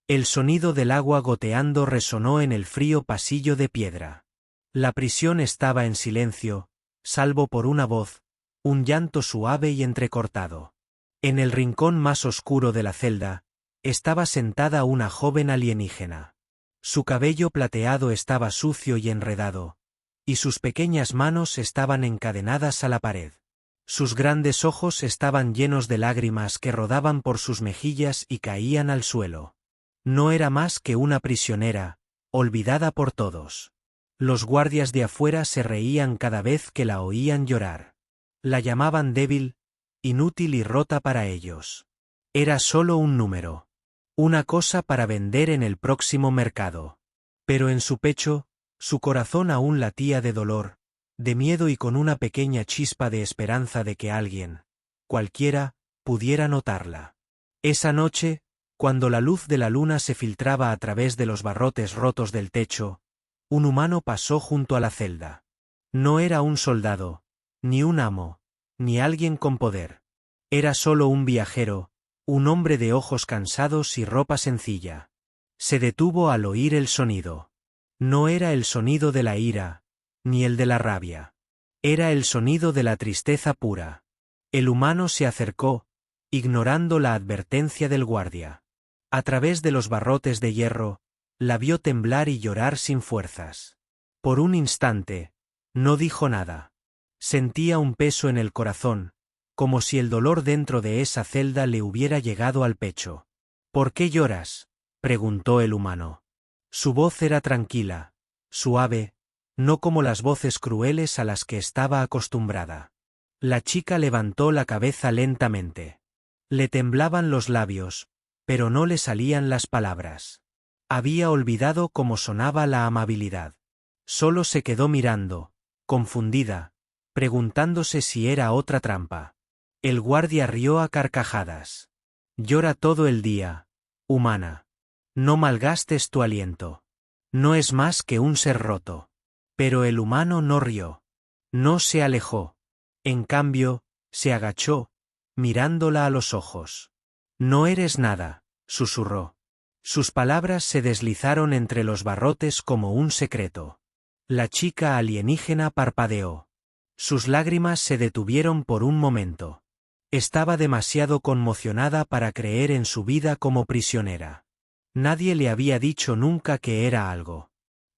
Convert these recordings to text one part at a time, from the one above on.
El sonido del agua goteando resonó en el frío pasillo de piedra. La prisión estaba en silencio, salvo por una voz, un llanto suave y entrecortado. En el rincón más oscuro de la celda, estaba sentada una joven alienígena. Su cabello plateado estaba sucio y enredado, y sus pequeñas manos estaban encadenadas a la pared. Sus grandes ojos estaban llenos de lágrimas que rodaban por sus mejillas y caían al suelo. No era más que una prisionera, olvidada por todos. Los guardias de afuera se reían cada vez que la oían llorar. La llamaban débil, inútil y rota para ellos. Era solo un número. Una cosa para vender en el próximo mercado. Pero en su pecho, su corazón aún latía de dolor, de miedo y con una pequeña chispa de esperanza de que alguien, cualquiera, pudiera notarla. Esa noche, cuando la luz de la luna se filtraba a través de los barrotes rotos del techo, un humano pasó junto a la celda. No era un soldado, ni un amo, ni alguien con poder. Era solo un viajero, un hombre de ojos cansados y ropa sencilla. Se detuvo al oír el sonido. No era el sonido de la ira, ni el de la rabia. Era el sonido de la tristeza pura. El humano se acercó, ignorando la advertencia del guardia. A través de los barrotes de hierro, la vio temblar y llorar sin fuerzas. Por un instante, no dijo nada. Sentía un peso en el corazón, como si el dolor dentro de esa celda le hubiera llegado al pecho. ¿Por qué lloras?, preguntó el humano. Su voz era tranquila, suave, no como las voces crueles a las que estaba acostumbrada. La chica levantó la cabeza lentamente. Le temblaban los labios, pero no le salían las palabras. Había olvidado cómo sonaba la amabilidad. Solo se quedó mirando, confundida, preguntándose si era otra trampa. El guardia rió a carcajadas. Llora todo el día, humana. No malgastes tu aliento. No es más que un ser roto. Pero el humano no rió. No se alejó. En cambio, se agachó, mirándola a los ojos. No eres nada, susurró. Sus palabras se deslizaron entre los barrotes como un secreto. La chica alienígena parpadeó. Sus lágrimas se detuvieron por un momento. Estaba demasiado conmocionada para creer en su vida como prisionera. Nadie le había dicho nunca que era algo.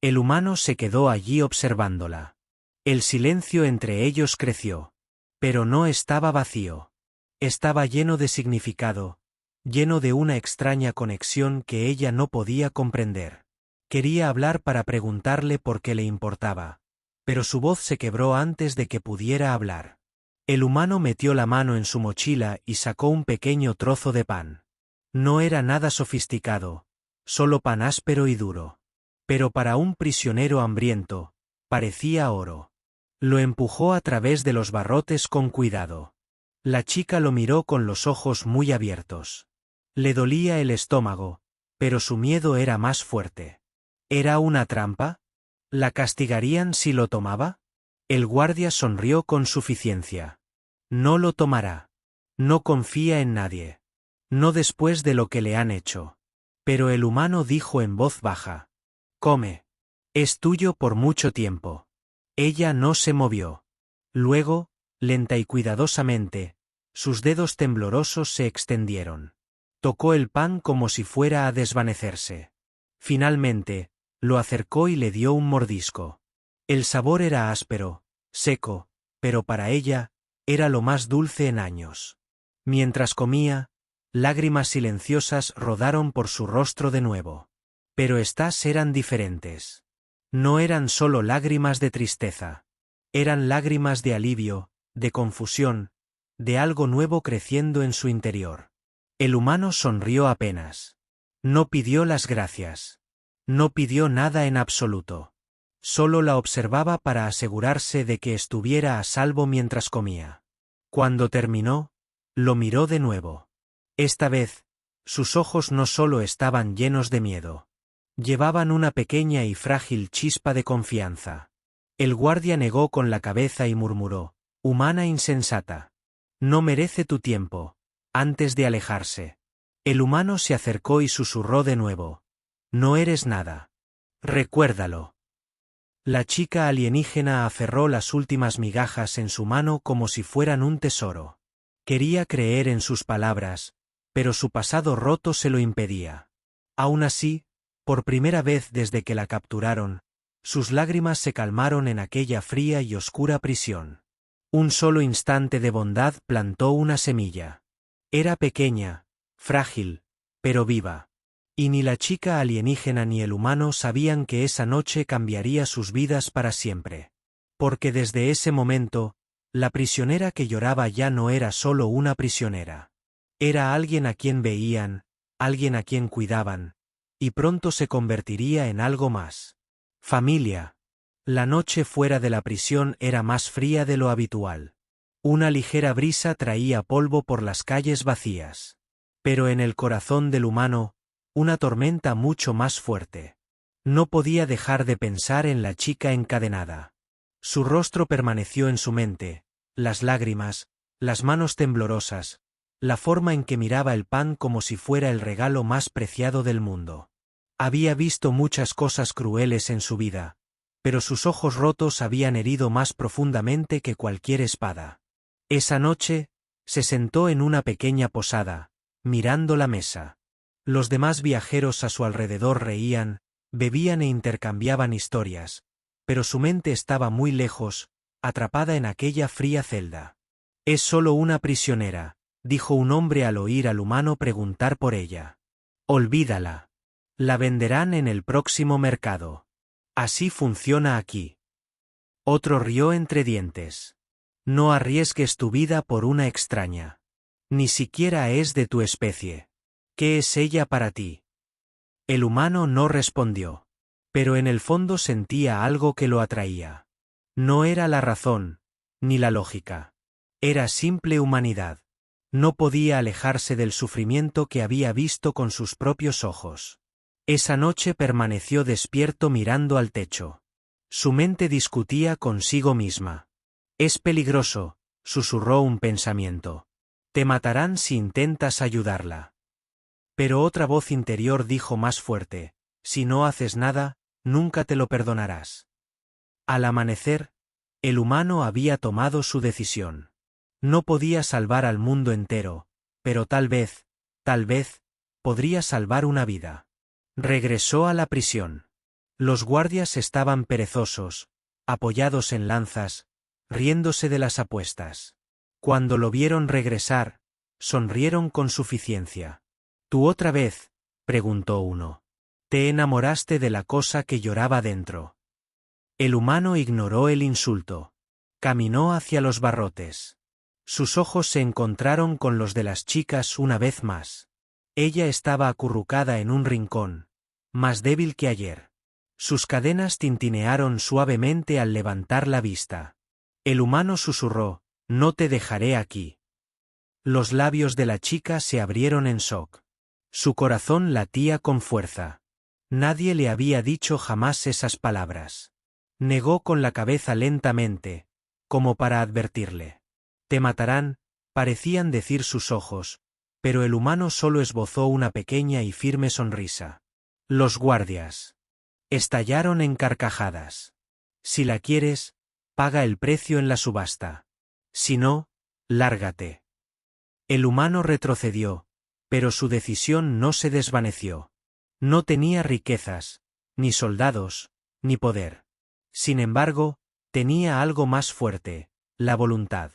El humano se quedó allí observándola. El silencio entre ellos creció. Pero no estaba vacío. Estaba lleno de significado, lleno de una extraña conexión que ella no podía comprender. Quería hablar para preguntarle por qué le importaba, pero su voz se quebró antes de que pudiera hablar. El humano metió la mano en su mochila y sacó un pequeño trozo de pan. No era nada sofisticado, solo pan áspero y duro. Pero para un prisionero hambriento, parecía oro. Lo empujó a través de los barrotes con cuidado. La chica lo miró con los ojos muy abiertos. Le dolía el estómago, pero su miedo era más fuerte. ¿Era una trampa? ¿La castigarían si lo tomaba? El guardia sonrió con suficiencia. No lo tomará. No confía en nadie. No después de lo que le han hecho. Pero el humano dijo en voz baja. Come. Es tuyo por mucho tiempo. Ella no se movió. Luego, lenta y cuidadosamente, sus dedos temblorosos se extendieron. Tocó el pan como si fuera a desvanecerse. Finalmente, lo acercó y le dio un mordisco. El sabor era áspero, seco, pero para ella, era lo más dulce en años. Mientras comía, lágrimas silenciosas rodaron por su rostro de nuevo. Pero estas eran diferentes. No eran solo lágrimas de tristeza. Eran lágrimas de alivio, de confusión, de algo nuevo creciendo en su interior. El humano sonrió apenas. No pidió las gracias. No pidió nada en absoluto. Solo la observaba para asegurarse de que estuviera a salvo mientras comía. Cuando terminó, lo miró de nuevo. Esta vez, sus ojos no solo estaban llenos de miedo. Llevaban una pequeña y frágil chispa de confianza. El guardia negó con la cabeza y murmuró, «Humana insensata. No merece tu tiempo», antes de alejarse. El humano se acercó y susurró de nuevo. No eres nada. Recuérdalo. La chica alienígena aferró las últimas migajas en su mano como si fueran un tesoro. Quería creer en sus palabras, pero su pasado roto se lo impedía. Aún así, por primera vez desde que la capturaron, sus lágrimas se calmaron en aquella fría y oscura prisión. Un solo instante de bondad plantó una semilla. Era pequeña, frágil, pero viva. Y ni la chica alienígena ni el humano sabían que esa noche cambiaría sus vidas para siempre. Porque desde ese momento, la prisionera que lloraba ya no era solo una prisionera. Era alguien a quien veían, alguien a quien cuidaban, y pronto se convertiría en algo más. Familia. La noche fuera de la prisión era más fría de lo habitual. Una ligera brisa traía polvo por las calles vacías. Pero en el corazón del humano, una tormenta mucho más fuerte. No podía dejar de pensar en la chica encadenada. Su rostro permaneció en su mente, las lágrimas, las manos temblorosas, la forma en que miraba el pan como si fuera el regalo más preciado del mundo. Había visto muchas cosas crueles en su vida, pero sus ojos rotos habían herido más profundamente que cualquier espada. Esa noche, se sentó en una pequeña posada, mirando la mesa. Los demás viajeros a su alrededor reían, bebían e intercambiaban historias, pero su mente estaba muy lejos, atrapada en aquella fría celda. Es solo una prisionera, dijo un hombre al oír al humano preguntar por ella. Olvídala. La venderán en el próximo mercado. Así funciona aquí. Otro rió entre dientes. No arriesgues tu vida por una extraña. Ni siquiera es de tu especie. ¿Qué es ella para ti? El humano no respondió. Pero en el fondo sentía algo que lo atraía. No era la razón, ni la lógica. Era simple humanidad. No podía alejarse del sufrimiento que había visto con sus propios ojos. Esa noche permaneció despierto mirando al techo. Su mente discutía consigo misma. Es peligroso, susurró un pensamiento. Te matarán si intentas ayudarla. Pero otra voz interior dijo más fuerte, si no haces nada, nunca te lo perdonarás. Al amanecer, el humano había tomado su decisión. No podía salvar al mundo entero, pero tal vez, podría salvar una vida. Regresó a la prisión. Los guardias estaban perezosos, apoyados en lanzas, riéndose de las apuestas. Cuando lo vieron regresar, sonrieron con suficiencia. ¿Tú otra vez?, preguntó uno. Te enamoraste de la cosa que lloraba dentro. El humano ignoró el insulto. Caminó hacia los barrotes. Sus ojos se encontraron con los de las chicas una vez más. Ella estaba acurrucada en un rincón, más débil que ayer. Sus cadenas tintinearon suavemente al levantar la vista. El humano susurró, no te dejaré aquí. Los labios de la chica se abrieron en shock. Su corazón latía con fuerza. Nadie le había dicho jamás esas palabras. Negó con la cabeza lentamente, como para advertirle. Te matarán, parecían decir sus ojos, pero el humano solo esbozó una pequeña y firme sonrisa. Los guardias estallaron en carcajadas. Si la quieres, paga el precio en la subasta. Si no, lárgate. El humano retrocedió, pero su decisión no se desvaneció. No tenía riquezas, ni soldados, ni poder. Sin embargo, tenía algo más fuerte, la voluntad.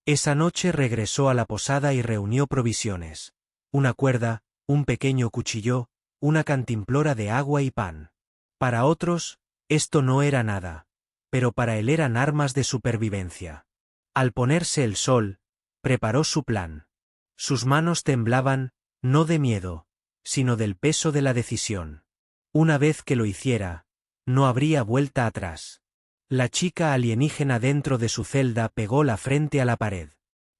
Esa noche regresó a la posada y reunió provisiones. Una cuerda, un pequeño cuchillo, una cantimplora de agua y pan. Para otros, esto no era nada, pero para él eran armas de supervivencia. Al ponerse el sol, preparó su plan. Sus manos temblaban, no de miedo, sino del peso de la decisión. Una vez que lo hiciera, no habría vuelta atrás. La chica alienígena dentro de su celda pegó la frente a la pared.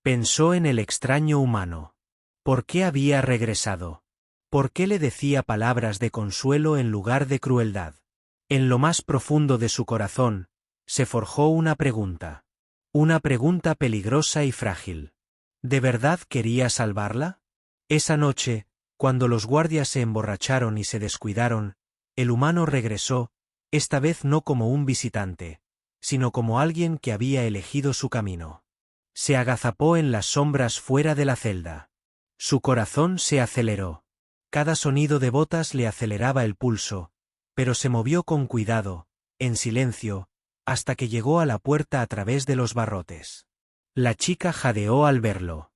Pensó en el extraño humano. ¿Por qué había regresado? ¿Por qué le decía palabras de consuelo en lugar de crueldad? En lo más profundo de su corazón, se forjó una pregunta. Una pregunta peligrosa y frágil. ¿De verdad quería salvarla? Esa noche, Cuando los guardias se emborracharon y se descuidaron, el humano regresó, esta vez no como un visitante, sino como alguien que había elegido su camino. Se agazapó en las sombras fuera de la celda. Su corazón se aceleró. Cada sonido de botas le aceleraba el pulso, pero se movió con cuidado, en silencio, hasta que llegó a la puerta a través de los barrotes. La chica jadeó al verlo.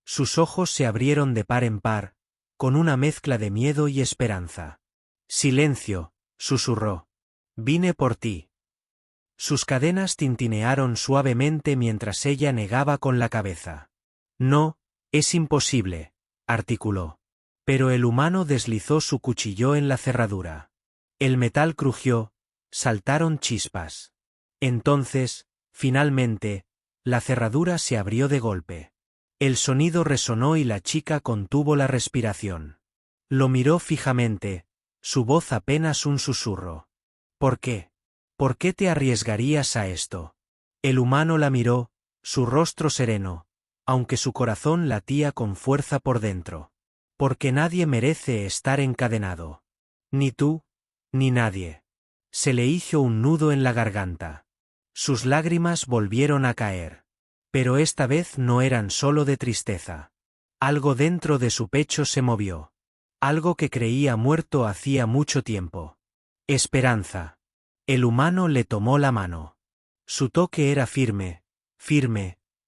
Sus ojos se abrieron de par en par, con una mezcla de miedo y esperanza. «Silencio», susurró. «Vine por ti». Sus cadenas tintinearon suavemente mientras ella negaba con la cabeza. «No, es imposible», articuló. Pero el humano deslizó su cuchillo en la cerradura. El metal crujió, saltaron chispas. Entonces, finalmente, la cerradura se abrió de golpe. El sonido resonó y la chica contuvo la respiración. Lo miró fijamente, su voz apenas un susurro. «¿Por qué? ¿Por qué te arriesgarías a esto?» El humano la miró, su rostro sereno, aunque su corazón latía con fuerza por dentro. «Porque nadie merece estar encadenado. Ni tú, ni nadie». Se le hizo un nudo en la garganta. Sus lágrimas volvieron a caer. Pero esta vez no eran solo de tristeza. Algo dentro de su pecho se movió. Algo que creía muerto hacía mucho tiempo. Esperanza. El humano le tomó la mano. Su toque era firme,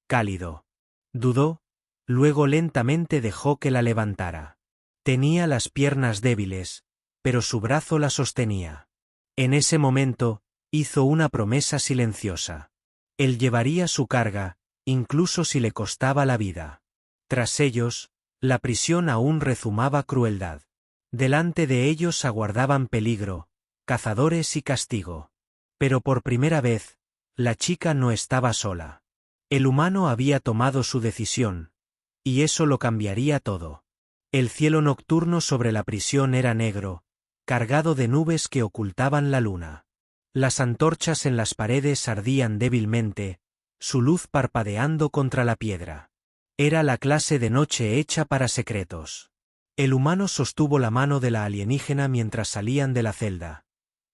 cálido. Dudó, luego lentamente dejó que la levantara. Tenía las piernas débiles, pero su brazo la sostenía. En ese momento, hizo una promesa silenciosa. Él llevaría su carga, incluso si le costaba la vida. Tras ellos, la prisión aún rezumaba crueldad. Delante de ellos aguardaban peligro, cazadores y castigo. Pero por primera vez, la chica no estaba sola. El humano había tomado su decisión, y eso lo cambiaría todo. El cielo nocturno sobre la prisión era negro, cargado de nubes que ocultaban la luna. Las antorchas en las paredes ardían débilmente, su luz parpadeando contra la piedra. Era la clase de noche hecha para secretos. El humano sostuvo la mano de la alienígena mientras salían de la celda.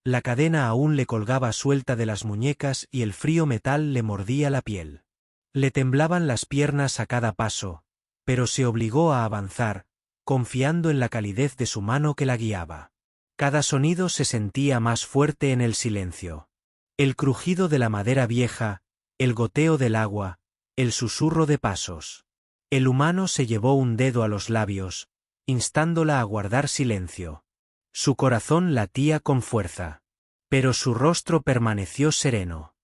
La cadena aún le colgaba suelta de las muñecas y el frío metal le mordía la piel. Le temblaban las piernas a cada paso, pero se obligó a avanzar, confiando en la calidez de su mano que la guiaba. Cada sonido se sentía más fuerte en el silencio. El crujido de la madera vieja, el goteo del agua, el susurro de pasos. El humano se llevó un dedo a los labios, instándola a guardar silencio. Su corazón latía con fuerza. Pero su rostro permaneció sereno.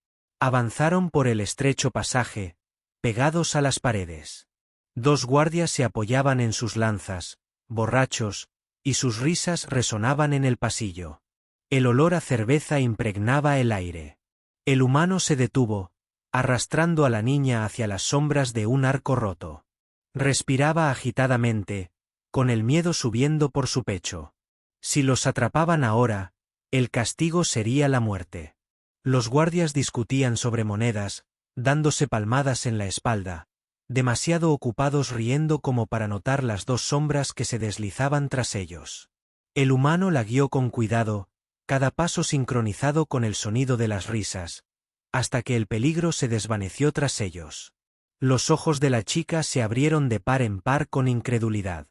Avanzaron por el estrecho pasaje, pegados a las paredes. 2 guardias se apoyaban en sus lanzas, borrachos, y sus risas resonaban en el pasillo. El olor a cerveza impregnaba el aire. El humano se detuvo, arrastrando a la niña hacia las sombras de un arco roto. Respiraba agitadamente, con el miedo subiendo por su pecho. Si los atrapaban ahora, el castigo sería la muerte. Los guardias discutían sobre monedas, dándose palmadas en la espalda, demasiado ocupados riendo como para notar las 2 sombras que se deslizaban tras ellos. El humano la guió con cuidado, cada paso sincronizado con el sonido de las risas, hasta que el peligro se desvaneció tras ellos. Los ojos de la chica se abrieron de par en par con incredulidad.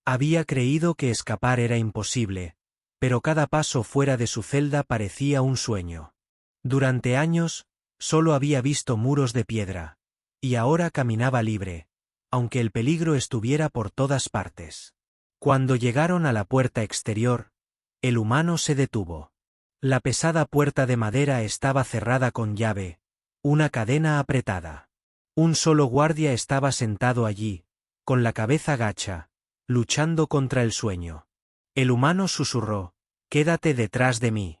Había creído que escapar era imposible, pero cada paso fuera de su celda parecía un sueño. Durante años, solo había visto muros de piedra, y ahora caminaba libre, aunque el peligro estuviera por todas partes. Cuando llegaron a la puerta exterior, el humano se detuvo. La pesada puerta de madera estaba cerrada con llave, una cadena apretada. Un solo guardia estaba sentado allí, con la cabeza gacha, luchando contra el sueño. El humano susurró: «Quédate detrás de mí».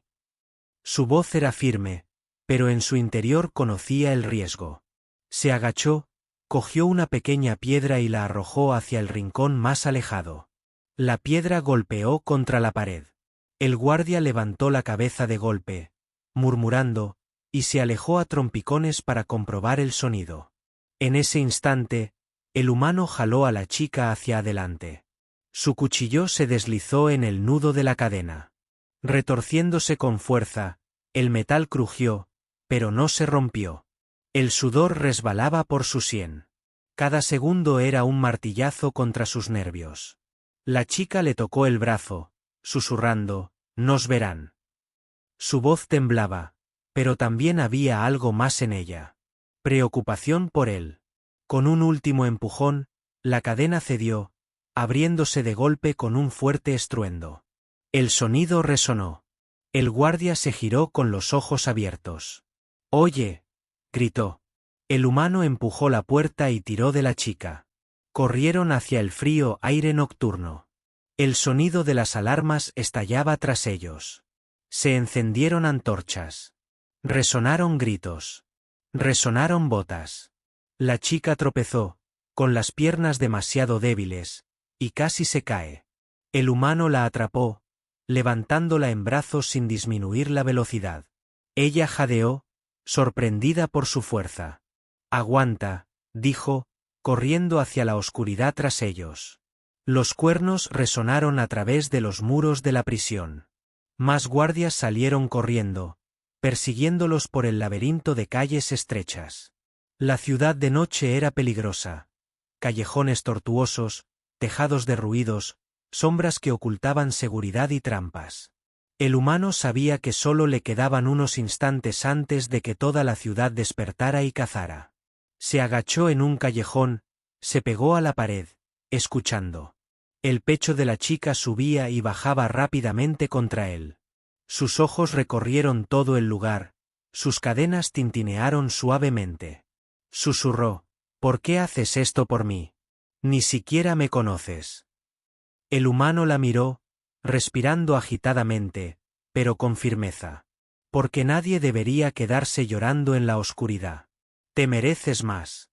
Su voz era firme, pero en su interior conocía el riesgo. Se agachó, cogió una pequeña piedra y la arrojó hacia el rincón más alejado. La piedra golpeó contra la pared. El guardia levantó la cabeza de golpe, murmurando, y se alejó a trompicones para comprobar el sonido. En ese instante, el humano jaló a la chica hacia adelante. Su cuchillo se deslizó en el nudo de la cadena. Retorciéndose con fuerza, el metal crujió, pero no se rompió. El sudor resbalaba por su sien. Cada segundo era un martillazo contra sus nervios. La chica le tocó el brazo, susurrando, «Nos verán». Su voz temblaba, pero también había algo más en ella. Preocupación por él. Con un último empujón, la cadena cedió, abriéndose de golpe con un fuerte estruendo. El sonido resonó. El guardia se giró con los ojos abiertos. «Oye», gritó. El humano empujó la puerta y tiró de la chica. Corrieron hacia el frío aire nocturno. El sonido de las alarmas estallaba tras ellos. Se encendieron antorchas. Resonaron gritos. Resonaron botas. La chica tropezó, con las piernas demasiado débiles, y casi se cae. El humano la atrapó, levantándola en brazos sin disminuir la velocidad. Ella jadeó, sorprendida por su fuerza. «Aguanta», dijo, corriendo hacia la oscuridad tras ellos. Los cuernos resonaron a través de los muros de la prisión. Más guardias salieron corriendo, persiguiéndolos por el laberinto de calles estrechas. La ciudad de noche era peligrosa. Callejones tortuosos, tejados derruidos, sombras que ocultaban seguridad y trampas. El humano sabía que solo le quedaban unos instantes antes de que toda la ciudad despertara y cazara. Se agachó en un callejón, se pegó a la pared, escuchando. El pecho de la chica subía y bajaba rápidamente contra él. Sus ojos recorrieron todo el lugar, sus cadenas tintinearon suavemente. Susurró, «¿Por qué haces esto por mí? Ni siquiera me conoces». El humano la miró, respirando agitadamente, pero con firmeza. «Porque nadie debería quedarse llorando en la oscuridad. Te mereces más».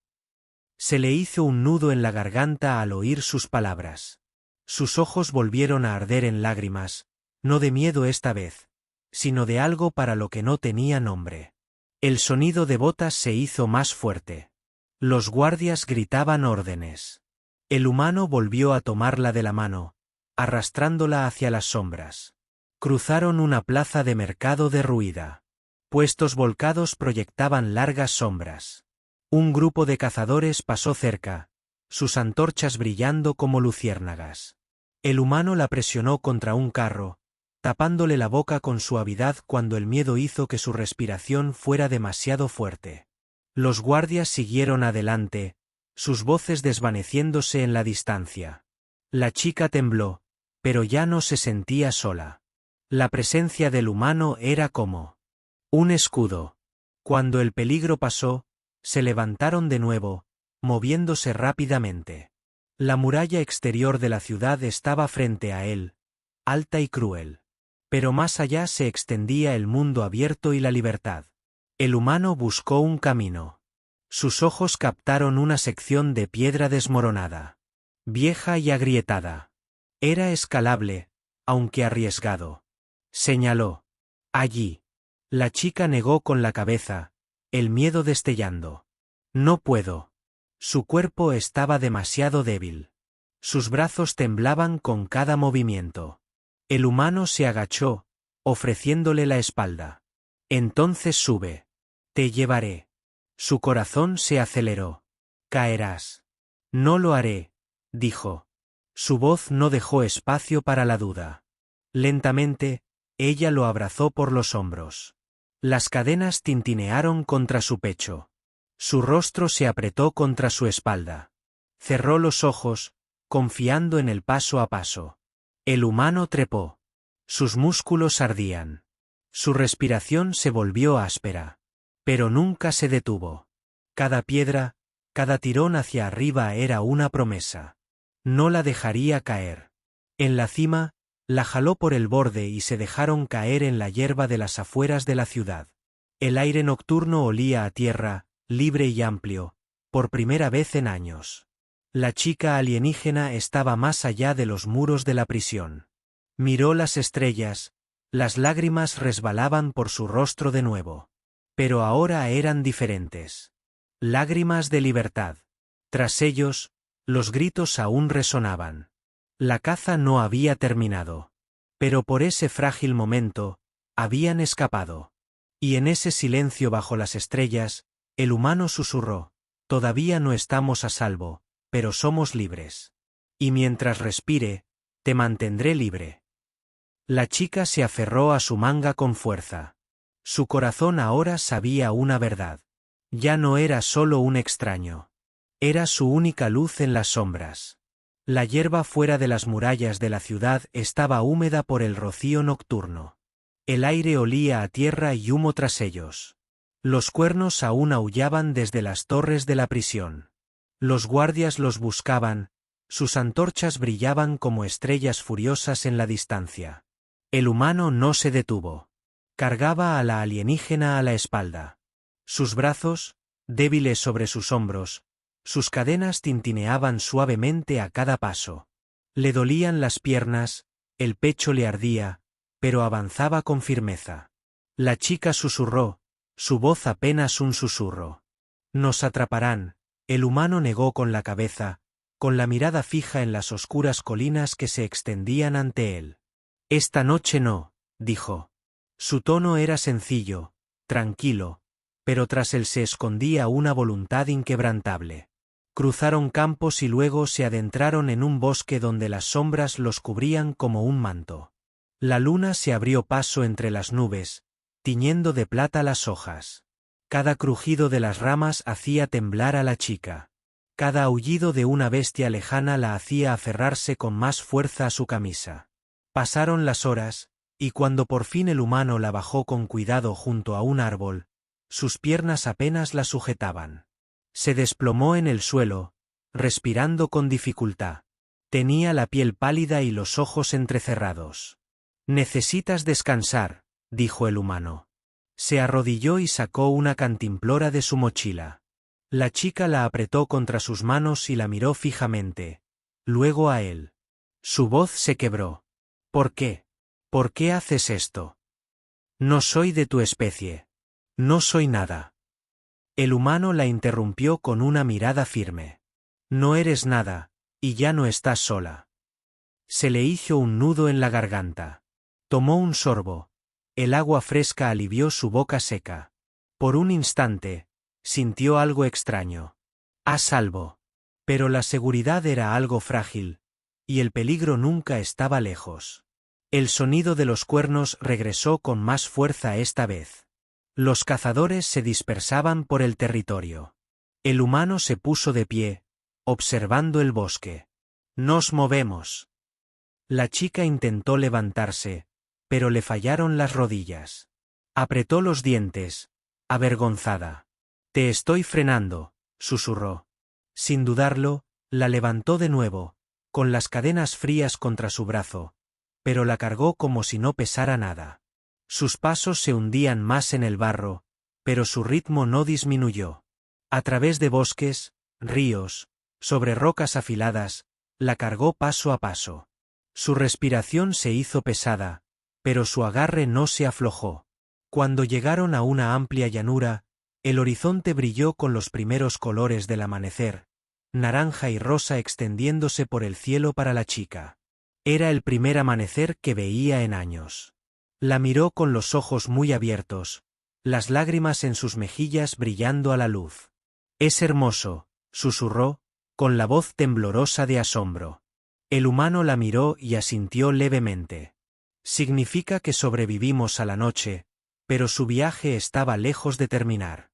Se le hizo un nudo en la garganta al oír sus palabras. Sus ojos volvieron a arder en lágrimas, no de miedo esta vez, sino de algo para lo que no tenía nombre. El sonido de botas se hizo más fuerte. Los guardias gritaban órdenes. El humano volvió a tomarla de la mano, arrastrándola hacia las sombras. Cruzaron una plaza de mercado derruida. Puestos volcados proyectaban largas sombras. Un grupo de cazadores pasó cerca, sus antorchas brillando como luciérnagas. El humano la presionó contra un carro, tapándole la boca con suavidad cuando el miedo hizo que su respiración fuera demasiado fuerte. Los guardias siguieron adelante, sus voces desvaneciéndose en la distancia. La chica tembló, pero ya no se sentía sola. La presencia del humano era como un escudo. Cuando el peligro pasó, se levantaron de nuevo, moviéndose rápidamente. La muralla exterior de la ciudad estaba frente a él, alta y cruel. Pero más allá se extendía el mundo abierto y la libertad. El humano buscó un camino. Sus ojos captaron una sección de piedra desmoronada. Vieja y agrietada. Era escalable, aunque arriesgado. Señaló. «Allí». La chica negó con la cabeza, el miedo destellando. «No puedo». Su cuerpo estaba demasiado débil. Sus brazos temblaban con cada movimiento. El humano se agachó, ofreciéndole la espalda. «Entonces sube. Te llevaré». Su corazón se aceleró. «Caerás». «No lo haré», dijo. Su voz no dejó espacio para la duda. Lentamente, ella lo abrazó por los hombros. Las cadenas tintinearon contra su pecho. Su rostro se apretó contra su espalda. Cerró los ojos, confiando en el paso a paso. El humano trepó. Sus músculos ardían. Su respiración se volvió áspera. Pero nunca se detuvo. Cada piedra, cada tirón hacia arriba era una promesa. No la dejaría caer. En la cima, la jaló por el borde y se dejaron caer en la hierba de las afueras de la ciudad. El aire nocturno olía a tierra, libre y amplio, por primera vez en años. La chica alienígena estaba más allá de los muros de la prisión. Miró las estrellas, las lágrimas resbalaban por su rostro de nuevo. Pero ahora eran diferentes. Lágrimas de libertad. Tras ellos, los gritos aún resonaban. La caza no había terminado. Pero por ese frágil momento, habían escapado. Y en ese silencio bajo las estrellas, el humano susurró: todavía no estamos a salvo, pero somos libres. Y mientras respire, te mantendré libre. La chica se aferró a su manga con fuerza. Su corazón ahora sabía una verdad. Ya no era solo un extraño. Era su única luz en las sombras. La hierba fuera de las murallas de la ciudad estaba húmeda por el rocío nocturno. El aire olía a tierra y humo tras ellos. Los cuernos aún aullaban desde las torres de la prisión. Los guardias los buscaban, sus antorchas brillaban como estrellas furiosas en la distancia. El humano no se detuvo. Cargaba a la alienígena a la espalda. Sus brazos, débiles sobre sus hombros, sus cadenas tintineaban suavemente a cada paso. Le dolían las piernas, el pecho le ardía, pero avanzaba con firmeza. La chica susurró, su voz apenas un susurro. Nos atraparán. El humano negó con la cabeza, con la mirada fija en las oscuras colinas que se extendían ante él. Esta noche no, dijo. Su tono era sencillo, tranquilo, pero tras él se escondía una voluntad inquebrantable. Cruzaron campos y luego se adentraron en un bosque donde las sombras los cubrían como un manto. La luna se abrió paso entre las nubes, tiñendo de plata las hojas. Cada crujido de las ramas hacía temblar a la chica. Cada aullido de una bestia lejana la hacía aferrarse con más fuerza a su camisa. Pasaron las horas, y cuando por fin el humano la bajó con cuidado junto a un árbol, sus piernas apenas la sujetaban. Se desplomó en el suelo, respirando con dificultad. Tenía la piel pálida y los ojos entrecerrados. Necesitas descansar, dijo el humano. Se arrodilló y sacó una cantimplora de su mochila. La chica la apretó contra sus manos y la miró fijamente. Luego a él. Su voz se quebró. ¿Por qué? ¿Por qué haces esto? No soy de tu especie. No soy nada. El humano la interrumpió con una mirada firme. No eres nada, y ya no estás sola. Se le hizo un nudo en la garganta. Tomó un sorbo. El agua fresca alivió su boca seca. Por un instante, sintió algo extraño. A salvo. Pero la seguridad era algo frágil, y el peligro nunca estaba lejos. El sonido de los cuernos regresó con más fuerza esta vez. Los cazadores se dispersaban por el territorio. El humano se puso de pie, observando el bosque. Nos movemos. La chica intentó levantarse, pero le fallaron las rodillas. Apretó los dientes, avergonzada. Te estoy frenando, susurró. Sin dudarlo, la levantó de nuevo, con las cadenas frías contra su brazo, pero la cargó como si no pesara nada. Sus pasos se hundían más en el barro, pero su ritmo no disminuyó. A través de bosques, ríos, sobre rocas afiladas, la cargó paso a paso. Su respiración se hizo pesada, pero su agarre no se aflojó. Cuando llegaron a una amplia llanura, el horizonte brilló con los primeros colores del amanecer, naranja y rosa extendiéndose por el cielo para la chica. Era el primer amanecer que veía en años. La miró con los ojos muy abiertos, las lágrimas en sus mejillas brillando a la luz. Es hermoso, susurró, con la voz temblorosa de asombro. El humano la miró y asintió levemente. Significa que sobrevivimos a la noche, pero su viaje estaba lejos de terminar.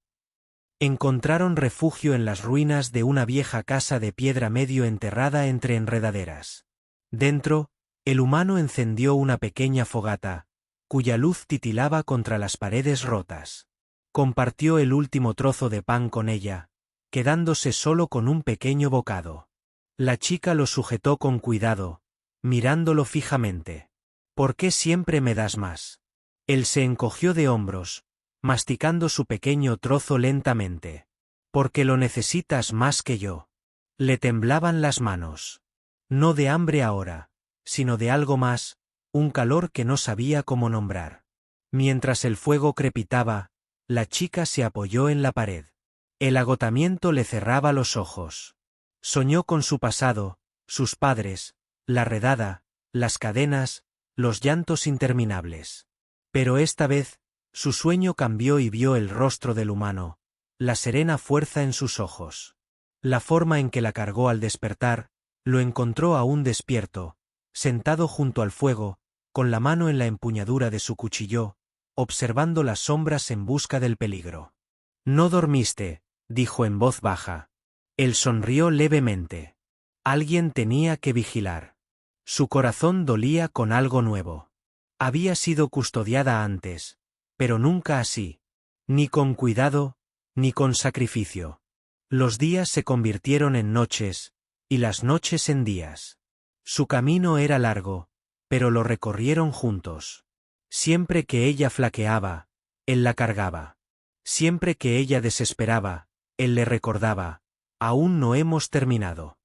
Encontraron refugio en las ruinas de una vieja casa de piedra medio enterrada entre enredaderas. Dentro, el humano encendió una pequeña fogata, cuya luz titilaba contra las paredes rotas. Compartió el último trozo de pan con ella, quedándose solo con un pequeño bocado. La chica lo sujetó con cuidado, mirándolo fijamente. ¿Por qué siempre me das más? Él se encogió de hombros, masticando su pequeño trozo lentamente. Porque lo necesitas más que yo. Le temblaban las manos. No de hambre ahora, sino de algo más, un calor que no sabía cómo nombrar. Mientras el fuego crepitaba, la chica se apoyó en la pared. El agotamiento le cerraba los ojos. Soñó con su pasado, sus padres, la redada, las cadenas, los llantos interminables. Pero esta vez, su sueño cambió y vio el rostro del humano, la serena fuerza en sus ojos. La forma en que la cargó al despertar, lo encontró aún despierto, sentado junto al fuego, con la mano en la empuñadura de su cuchillo, observando las sombras en busca del peligro. «No dormiste», dijo en voz baja. Él sonrió levemente. Alguien tenía que vigilar. Su corazón dolía con algo nuevo. Había sido custodiada antes, pero nunca así. Ni con cuidado, ni con sacrificio. Los días se convirtieron en noches, y las noches en días. Su camino era largo, pero lo recorrieron juntos. Siempre que ella flaqueaba, él la cargaba. Siempre que ella desesperaba, él le recordaba, aún no hemos terminado.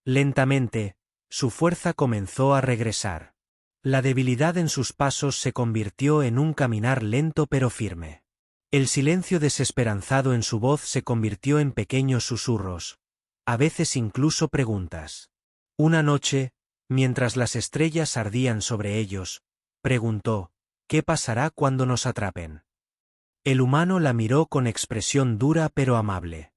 Lentamente, su fuerza comenzó a regresar. La debilidad en sus pasos se convirtió en un caminar lento pero firme. El silencio desesperanzado en su voz se convirtió en pequeños susurros, a veces incluso preguntas. Una noche, mientras las estrellas ardían sobre ellos, preguntó, «¿Qué pasará cuando nos atrapen?». El humano la miró con expresión dura pero amable.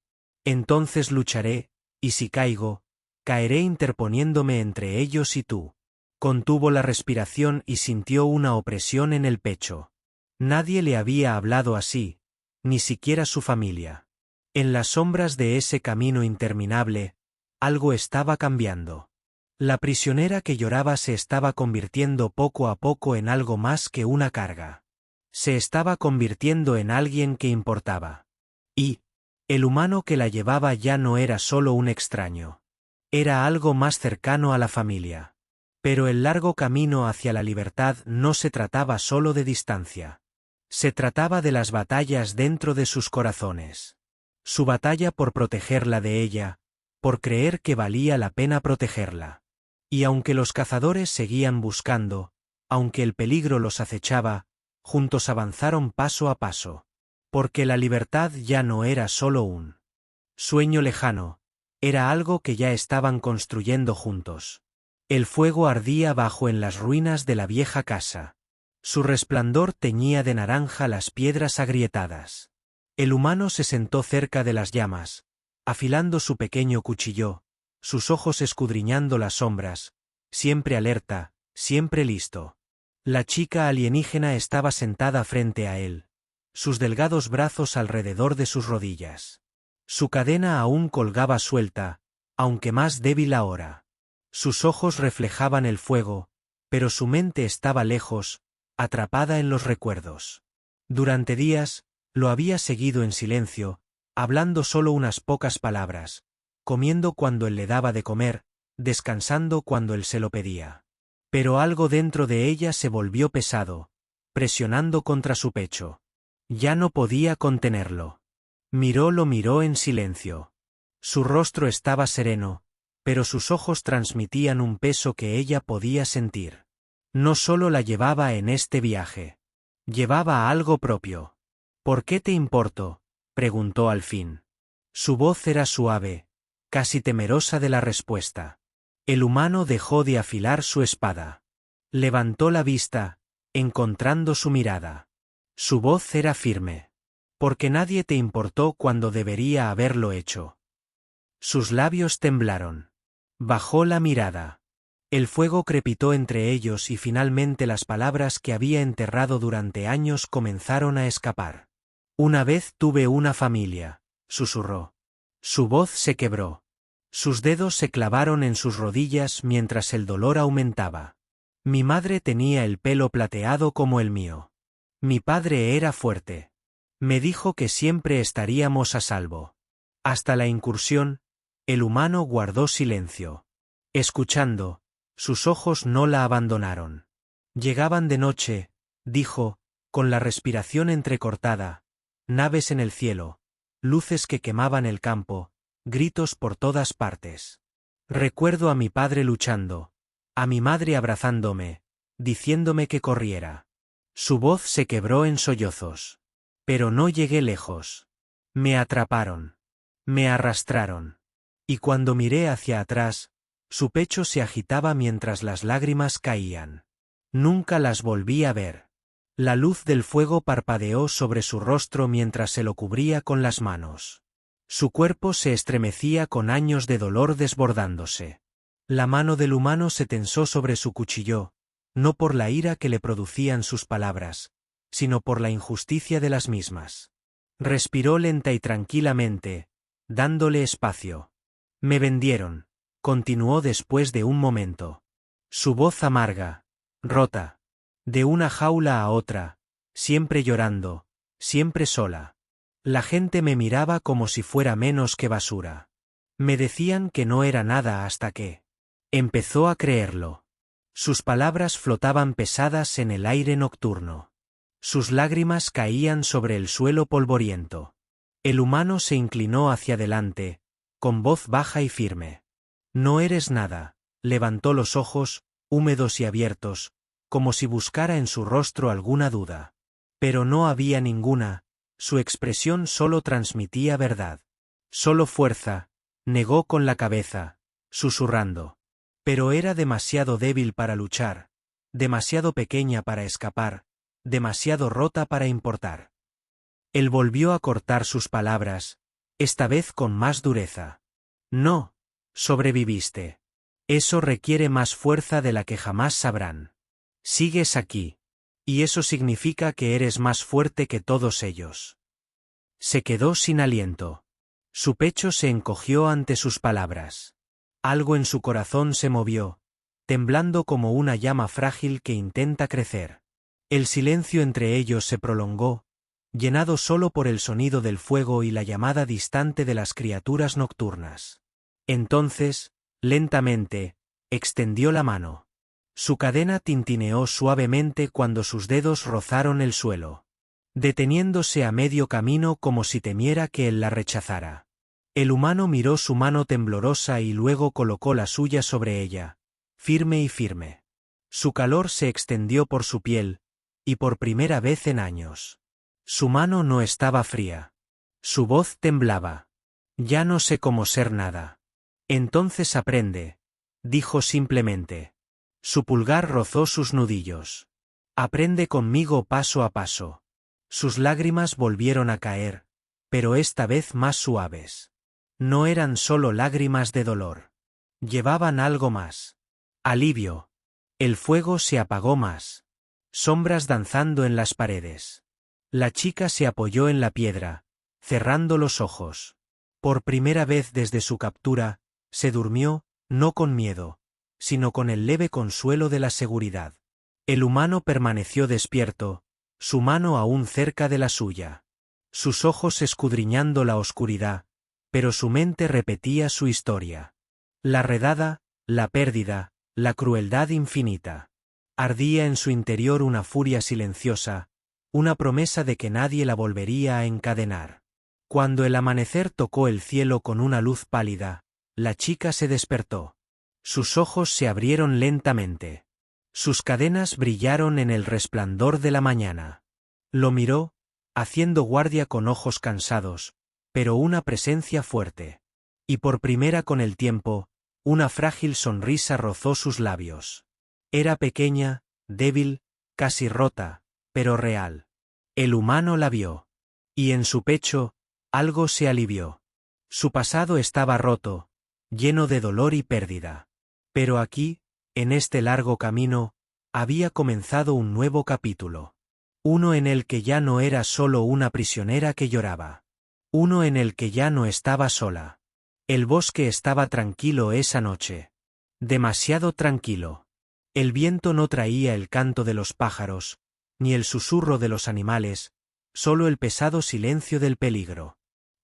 «Entonces lucharé, y si caigo, caeré interponiéndome entre ellos y tú». Contuvo la respiración y sintió una opresión en el pecho. Nadie le había hablado así, ni siquiera su familia. En las sombras de ese camino interminable, algo estaba cambiando. La prisionera que lloraba se estaba convirtiendo poco a poco en algo más que una carga. Se estaba convirtiendo en alguien que importaba. Y el humano que la llevaba ya no era solo un extraño. Era algo más cercano a la familia. Pero el largo camino hacia la libertad no se trataba solo de distancia. Se trataba de las batallas dentro de sus corazones. Su batalla por protegerla de ella, por creer que valía la pena protegerla. Y aunque los cazadores seguían buscando, aunque el peligro los acechaba, juntos avanzaron paso a paso. Porque la libertad ya no era solo un sueño lejano, era algo que ya estaban construyendo juntos. El fuego ardía bajo en las ruinas de la vieja casa. Su resplandor teñía de naranja las piedras agrietadas. El humano se sentó cerca de las llamas, afilando su pequeño cuchillo, sus ojos escudriñando las sombras, siempre alerta, siempre listo. La chica alienígena estaba sentada frente a él, sus delgados brazos alrededor de sus rodillas. Su cadena aún colgaba suelta, aunque más débil ahora. Sus ojos reflejaban el fuego, pero su mente estaba lejos, atrapada en los recuerdos. Durante días, lo había seguido en silencio, hablando solo unas pocas palabras, comiendo cuando él le daba de comer, descansando cuando él se lo pedía. Pero algo dentro de ella se volvió pesado, presionando contra su pecho. Ya no podía contenerlo. Lo miró en silencio. Su rostro estaba sereno, pero sus ojos transmitían un peso que ella podía sentir. No solo la llevaba en este viaje. Llevaba algo propio. «¿Por qué te importo?», preguntó al fin. Su voz era suave, casi temerosa de la respuesta. El humano dejó de afilar su espada. Levantó la vista, encontrando su mirada. Su voz era firme. «Porque nadie te importó cuando debería haberlo hecho». Sus labios temblaron. Bajó la mirada. El fuego crepitó entre ellos y finalmente las palabras que había enterrado durante años comenzaron a escapar. «Una vez tuve una familia», susurró. Su voz se quebró. Sus dedos se clavaron en sus rodillas mientras el dolor aumentaba. «Mi madre tenía el pelo plateado como el mío. Mi padre era fuerte. Me dijo que siempre estaríamos a salvo». Hasta la incursión, el humano guardó silencio. Escuchando, sus ojos no la abandonaron. «Llegaban de noche», dijo, con la respiración entrecortada, «naves en el cielo, luces que quemaban el campo, gritos por todas partes. Recuerdo a mi padre luchando, a mi madre abrazándome, diciéndome que corriera». Su voz se quebró en sollozos. «Pero no llegué lejos. Me atraparon. Me arrastraron. Y cuando miré hacia atrás, Su pecho se agitaba mientras las lágrimas caían. Nunca las volví a ver. La luz del fuego parpadeó sobre su rostro mientras se lo cubría con las manos. Su cuerpo se estremecía con años de dolor desbordándose. La mano del humano se tensó sobre su cuchillo, no por la ira que le producían sus palabras, sino por la injusticia de las mismas. Respiró lenta y tranquilamente, dándole espacio. Me vendieron, continuó después de un momento. Su voz amarga, rota. De una jaula a otra, siempre llorando, siempre sola. La gente me miraba como si fuera menos que basura. Me decían que no era nada hasta que empezó a creerlo. Sus palabras flotaban pesadas en el aire nocturno. Sus lágrimas caían sobre el suelo polvoriento. El humano se inclinó hacia adelante, con voz baja y firme. No eres nada. Levantó los ojos, húmedos y abiertos, como si buscara en su rostro alguna duda. Pero no había ninguna, su expresión solo transmitía verdad. Solo fuerza, negó con la cabeza, susurrando. Pero era demasiado débil para luchar, demasiado pequeña para escapar, demasiado rota para importar. Él volvió a cortar sus palabras, esta vez con más dureza. No, sobreviviste. Eso requiere más fuerza de la que jamás sabrán. Sigues aquí. Y eso significa que eres más fuerte que todos ellos. Se quedó sin aliento. Su pecho se encogió ante sus palabras. Algo en su corazón se movió, temblando como una llama frágil que intenta crecer. El silencio entre ellos se prolongó, llenado solo por el sonido del fuego y la llamada distante de las criaturas nocturnas. Entonces, lentamente, extendió la mano. Su cadena tintineó suavemente cuando sus dedos rozaron el suelo, deteniéndose a medio camino como si temiera que él la rechazara. El humano miró su mano temblorosa y luego colocó la suya sobre ella, firme y firme. Su calor se extendió por su piel, y por primera vez en años. Su mano no estaba fría. Su voz temblaba. Ya no sé cómo ser nada. Entonces aprende, dijo simplemente. Su pulgar rozó sus nudillos. Aprende conmigo paso a paso. Sus lágrimas volvieron a caer, pero esta vez más suaves. No eran solo lágrimas de dolor. Llevaban algo más. Alivio. El fuego se apagó más. Sombras danzando en las paredes. La chica se apoyó en la piedra, cerrando los ojos. Por primera vez desde su captura, se durmió, no con miedo, sino con el leve consuelo de la seguridad. El humano permaneció despierto, su mano aún cerca de la suya. Sus ojos escudriñando la oscuridad, pero su mente repetía su historia. La redada, la pérdida, la crueldad infinita. Ardía en su interior una furia silenciosa, una promesa de que nadie la volvería a encadenar. Cuando el amanecer tocó el cielo con una luz pálida, la chica se despertó. Sus ojos se abrieron lentamente. Sus cadenas brillaron en el resplandor de la mañana. Lo miró, haciendo guardia con ojos cansados, pero una presencia fuerte. Y por primera con el tiempo, una frágil sonrisa rozó sus labios. Era pequeña, débil, casi rota, pero real. El humano la vio. Y en su pecho, algo se alivió. Su pasado estaba roto, lleno de dolor y pérdida. Pero aquí, en este largo camino, había comenzado un nuevo capítulo. Uno en el que ya no era solo una prisionera que lloraba. Uno en el que ya no estaba sola. El bosque estaba tranquilo esa noche. Demasiado tranquilo. El viento no traía el canto de los pájaros, ni el susurro de los animales, solo el pesado silencio del peligro.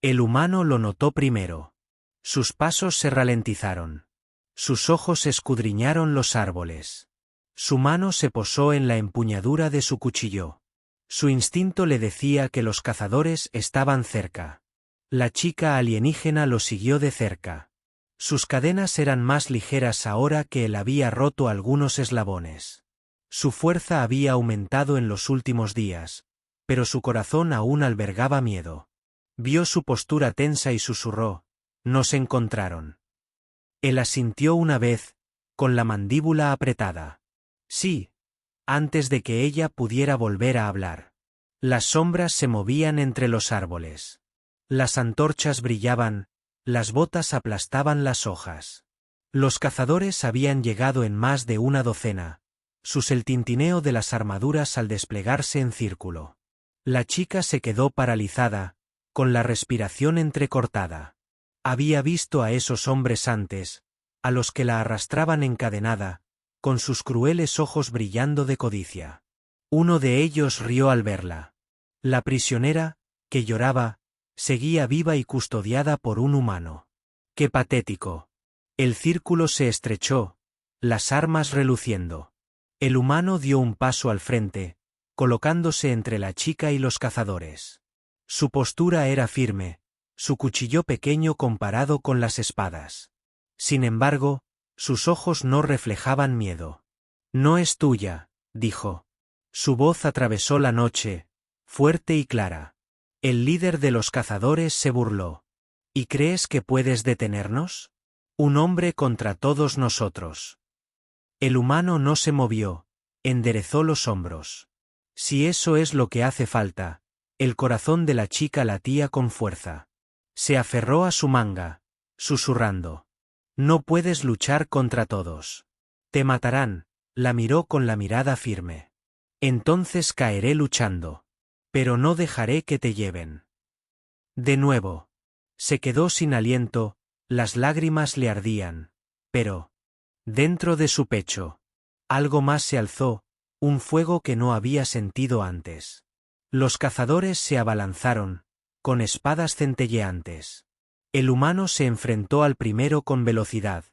El humano lo notó primero. Sus pasos se ralentizaron. Sus ojos escudriñaron los árboles. Su mano se posó en la empuñadura de su cuchillo. Su instinto le decía que los cazadores estaban cerca. La chica alienígena lo siguió de cerca. Sus cadenas eran más ligeras ahora que él había roto algunos eslabones. Su fuerza había aumentado en los últimos días, pero su corazón aún albergaba miedo. Vio su postura tensa y susurró, «Nos encontraron». Él asintió una vez, con la mandíbula apretada. Sí, antes de que ella pudiera volver a hablar. Las sombras se movían entre los árboles. Las antorchas brillaban, las botas aplastaban las hojas. Los cazadores habían llegado en más de una docena, el tintineo de las armaduras al desplegarse en círculo. La chica se quedó paralizada, con la respiración entrecortada. Había visto a esos hombres antes, a los que la arrastraban encadenada, con sus crueles ojos brillando de codicia. Uno de ellos rió al verla. La prisionera, que lloraba, seguía viva y custodiada por un humano. ¡Qué patético! El círculo se estrechó, las armas reluciendo. El humano dio un paso al frente, colocándose entre la chica y los cazadores. Su postura era firme, su cuchillo pequeño comparado con las espadas. Sin embargo, sus ojos no reflejaban miedo. «No es tuya», dijo. Su voz atravesó la noche, fuerte y clara. El líder de los cazadores se burló. «¿Y crees que puedes detenernos? Un hombre contra todos nosotros». El humano no se movió, enderezó los hombros. Si eso es lo que hace falta. El corazón de la chica latía con fuerza. Se aferró a su manga, susurrando. «No puedes luchar contra todos. Te matarán», la miró con la mirada firme. «Entonces caeré luchando. Pero no dejaré que te lleven». De nuevo. Se quedó sin aliento, las lágrimas le ardían. Pero, dentro de su pecho, algo más se alzó, un fuego que no había sentido antes. Los cazadores se abalanzaron, con espadas centelleantes. El humano se enfrentó al primero con velocidad,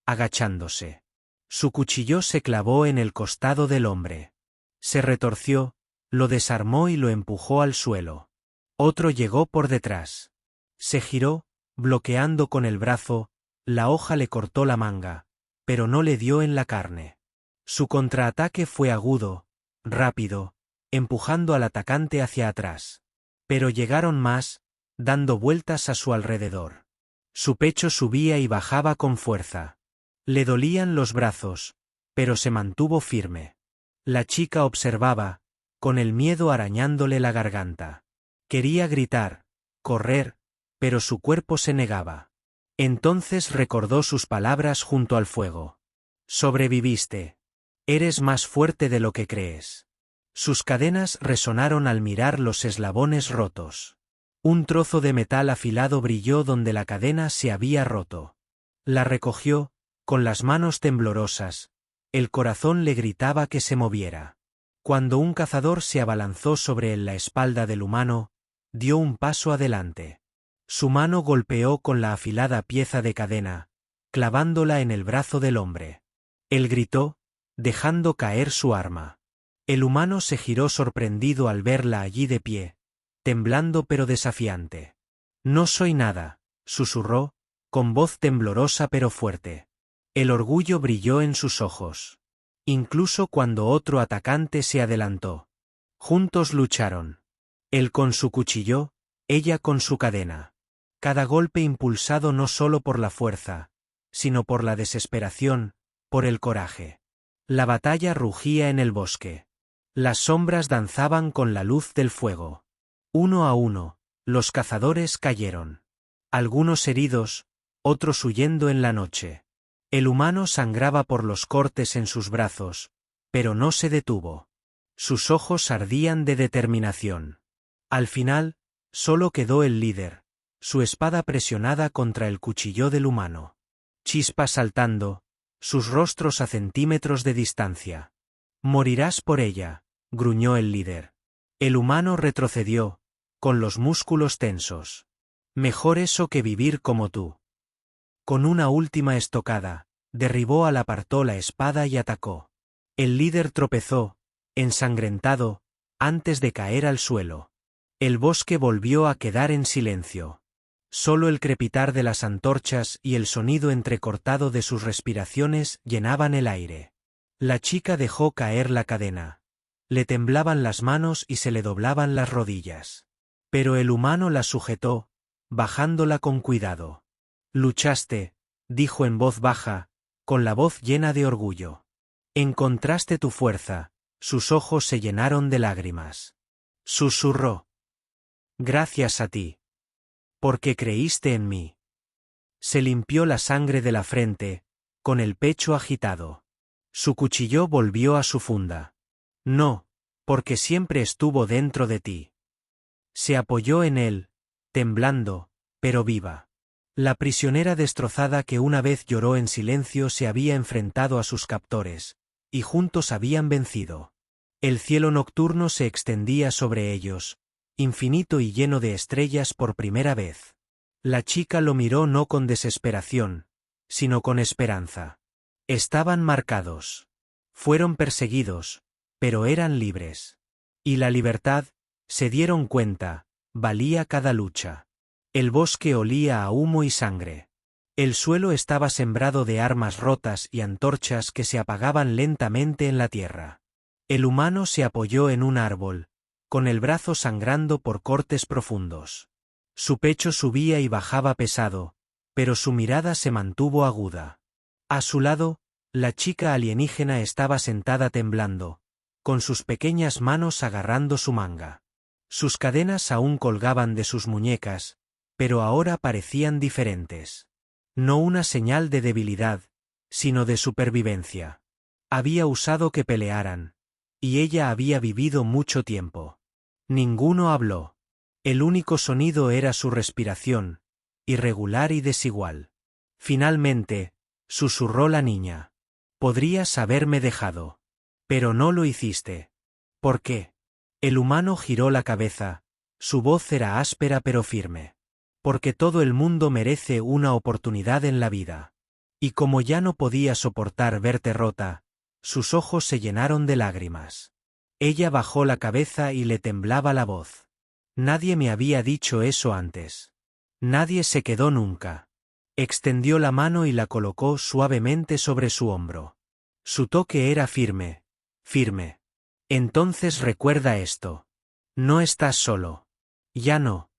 agachándose. Su cuchillo se clavó en el costado del hombre. Se retorció, lo desarmó y lo empujó al suelo. Otro llegó por detrás. Se giró, bloqueando con el brazo, la hoja le cortó la manga, pero no le dio en la carne. Su contraataque fue agudo, rápido, empujando al atacante hacia atrás. Pero llegaron más, dando vueltas a su alrededor. Su pecho subía y bajaba con fuerza. Le dolían los brazos, pero se mantuvo firme. La chica observaba, con el miedo arañándole la garganta. Quería gritar, correr, pero su cuerpo se negaba. Entonces recordó sus palabras junto al fuego. «Sobreviviste. Eres más fuerte de lo que crees». Sus cadenas resonaron al mirar los eslabones rotos. Un trozo de metal afilado brilló donde la cadena se había roto. La recogió, con las manos temblorosas. El corazón le gritaba que se moviera. Cuando un cazador se abalanzó sobre él la espalda del humano, dio un paso adelante. Su mano golpeó con la afilada pieza de cadena, clavándola en el brazo del hombre. Él gritó, dejando caer su arma. El humano se giró sorprendido al verla allí de pie, temblando pero desafiante. «No soy nada», susurró, con voz temblorosa pero fuerte. El orgullo brilló en sus ojos. Incluso cuando otro atacante se adelantó. Juntos lucharon. Él con su cuchillo, ella con su cadena. Cada golpe impulsado no solo por la fuerza, sino por la desesperación, por el coraje. La batalla rugía en el bosque. Las sombras danzaban con la luz del fuego. Uno a uno, los cazadores cayeron. Algunos heridos, otros huyendo en la noche. El humano sangraba por los cortes en sus brazos, pero no se detuvo. Sus ojos ardían de determinación. Al final, solo quedó el líder, su espada presionada contra el cuchillo del humano. Chispas saltando, sus rostros a centímetros de distancia. «Morirás por ella», gruñó el líder. El humano retrocedió, con los músculos tensos. «Mejor eso que vivir como tú». Con una última estocada, derribó al apartó la espada y atacó. El líder tropezó, ensangrentado, antes de caer al suelo. El bosque volvió a quedar en silencio. Solo el crepitar de las antorchas y el sonido entrecortado de sus respiraciones llenaban el aire. La chica dejó caer la cadena. Le temblaban las manos y se le doblaban las rodillas. Pero el humano la sujetó, bajándola con cuidado. «Luchaste», dijo en voz baja, con la voz llena de orgullo. Encontraste tu fuerza. Sus ojos se llenaron de lágrimas. Susurró. Gracias a ti. Porque creíste en mí. Se limpió la sangre de la frente, con el pecho agitado. Su cuchillo volvió a su funda. No, porque siempre estuvo dentro de ti. Se apoyó en él, temblando, pero viva. La prisionera destrozada que una vez lloró en silencio se había enfrentado a sus captores, y juntos habían vencido. El cielo nocturno se extendía sobre ellos, infinito y lleno de estrellas por primera vez. La chica lo miró no con desesperación, sino con esperanza. Estaban marcados. Fueron perseguidos, pero eran libres. Y la libertad, se dieron cuenta, valía cada lucha. El bosque olía a humo y sangre. El suelo estaba sembrado de armas rotas y antorchas que se apagaban lentamente en la tierra. El humano se apoyó en un árbol, con el brazo sangrando por cortes profundos. Su pecho subía y bajaba pesado, pero su mirada se mantuvo aguda. A su lado, la chica alienígena estaba sentada temblando, con sus pequeñas manos agarrando su manga. Sus cadenas aún colgaban de sus muñecas, pero ahora parecían diferentes. No una señal de debilidad, sino de supervivencia. Había usado que pelearan, y ella había vivido mucho tiempo. Ninguno habló. El único sonido era su respiración, irregular y desigual. Finalmente, susurró la niña. Podrías haberme dejado. Pero no lo hiciste. ¿Por qué? El humano giró la cabeza, su voz era áspera pero firme. Porque todo el mundo merece una oportunidad en la vida. Y como ya no podía soportar verte rota, sus ojos se llenaron de lágrimas. Ella bajó la cabeza y le temblaba la voz. Nadie me había dicho eso antes. Nadie se quedó nunca. Extendió la mano y la colocó suavemente sobre su hombro. Su toque era firme, firme. Entonces recuerda esto. No estás solo. Ya no.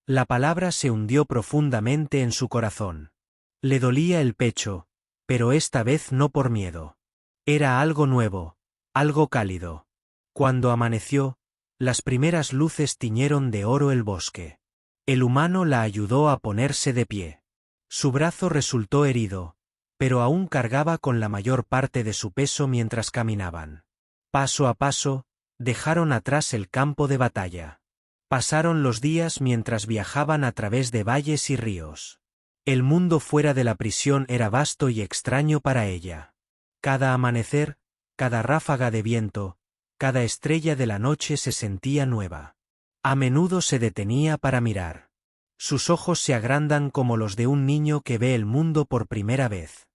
La palabra se hundió profundamente en su corazón. Le dolía el pecho, pero esta vez no por miedo. Era algo nuevo, algo cálido. Cuando amaneció, las primeras luces tiñeron de oro el bosque. El humano la ayudó a ponerse de pie. Su brazo resultó herido, pero aún cargaba con la mayor parte de su peso mientras caminaban. Paso a paso, dejaron atrás el campo de batalla. Pasaron los días mientras viajaban a través de valles y ríos. El mundo fuera de la prisión era vasto y extraño para ella. Cada amanecer, cada ráfaga de viento, cada estrella de la noche se sentía nueva. A menudo se detenía para mirar. Sus ojos se agrandan como los de un niño que ve el mundo por primera vez.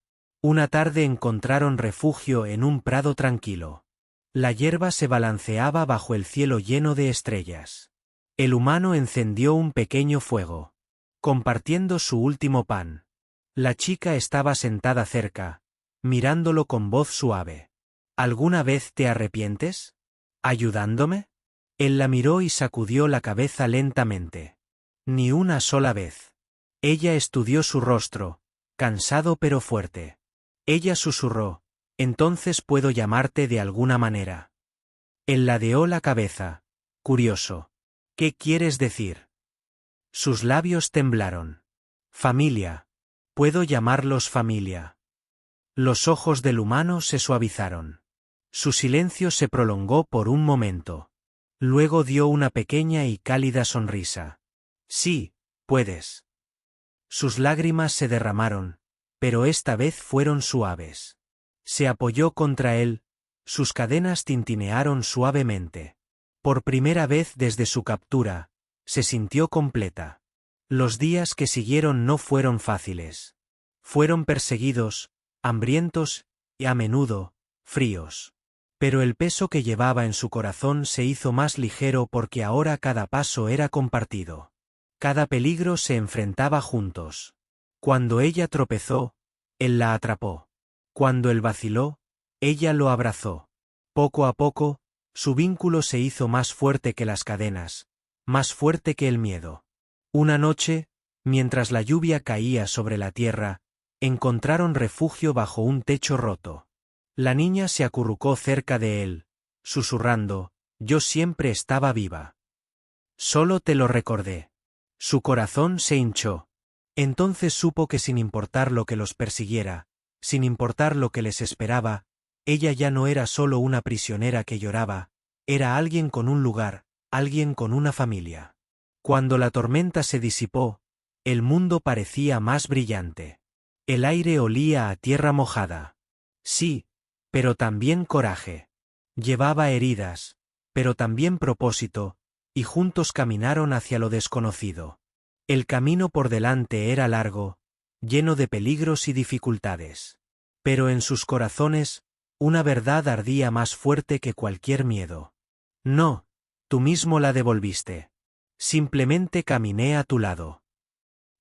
Una tarde encontraron refugio en un prado tranquilo. La hierba se balanceaba bajo el cielo lleno de estrellas. El humano encendió un pequeño fuego, compartiendo su último pan. La chica estaba sentada cerca, mirándolo con voz suave. ¿Alguna vez te arrepientes? ¿Ayudándome? Él la miró y sacudió la cabeza lentamente. Ni una sola vez. Ella estudió su rostro, cansado pero fuerte. Ella susurró, entonces puedo llamarte de alguna manera. Él ladeó la cabeza, curioso. ¿Qué quieres decir? Sus labios temblaron. Familia. Puedo llamarlos familia. Los ojos del humano se suavizaron. Su silencio se prolongó por un momento. Luego dio una pequeña y cálida sonrisa. Sí, puedes. Sus lágrimas se derramaron, pero esta vez fueron suaves. Se apoyó contra él, sus cadenas tintinearon suavemente. Por primera vez desde su captura, se sintió completa. Los días que siguieron no fueron fáciles. Fueron perseguidos, hambrientos y a menudo, fríos. Pero el peso que llevaba en su corazón se hizo más ligero porque ahora cada paso era compartido. Cada peligro se enfrentaba juntos. Cuando ella tropezó, él la atrapó. Cuando él vaciló, ella lo abrazó. Poco a poco, su vínculo se hizo más fuerte que las cadenas, más fuerte que el miedo. Una noche, mientras la lluvia caía sobre la tierra, Encontraron refugio bajo un techo roto. La niña se acurrucó cerca de él, susurrando, «Yo siempre estaba viva. Solo te lo recordé». Su corazón se hinchó. Entonces supo que sin importar lo que los persiguiera, sin importar lo que les esperaba, ella ya no era solo una prisionera que lloraba, era alguien con un lugar, alguien con una familia. Cuando la tormenta se disipó, el mundo parecía más brillante. El aire olía a tierra mojada. Sí, pero también coraje. Llevaba heridas, pero también propósito, y juntos caminaron hacia lo desconocido. El camino por delante era largo, lleno de peligros y dificultades. Pero en sus corazones, una verdad ardía más fuerte que cualquier miedo. No, tú mismo la devolviste. Simplemente caminé a tu lado.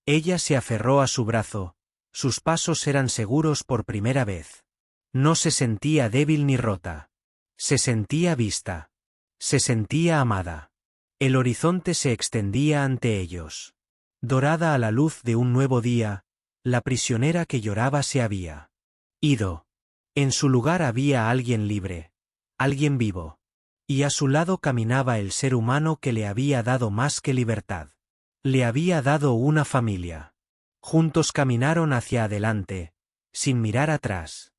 Ella se aferró a su brazo, sus pasos eran seguros por primera vez. No se sentía débil ni rota. Se sentía vista. Se sentía amada. El horizonte se extendía ante ellos. Dorada a la luz de un nuevo día, la prisionera que lloraba se había ido. En su lugar había alguien libre, alguien vivo. Y a su lado caminaba el ser humano que le había dado más que libertad. Le había dado una familia. Juntos caminaron hacia adelante, sin mirar atrás.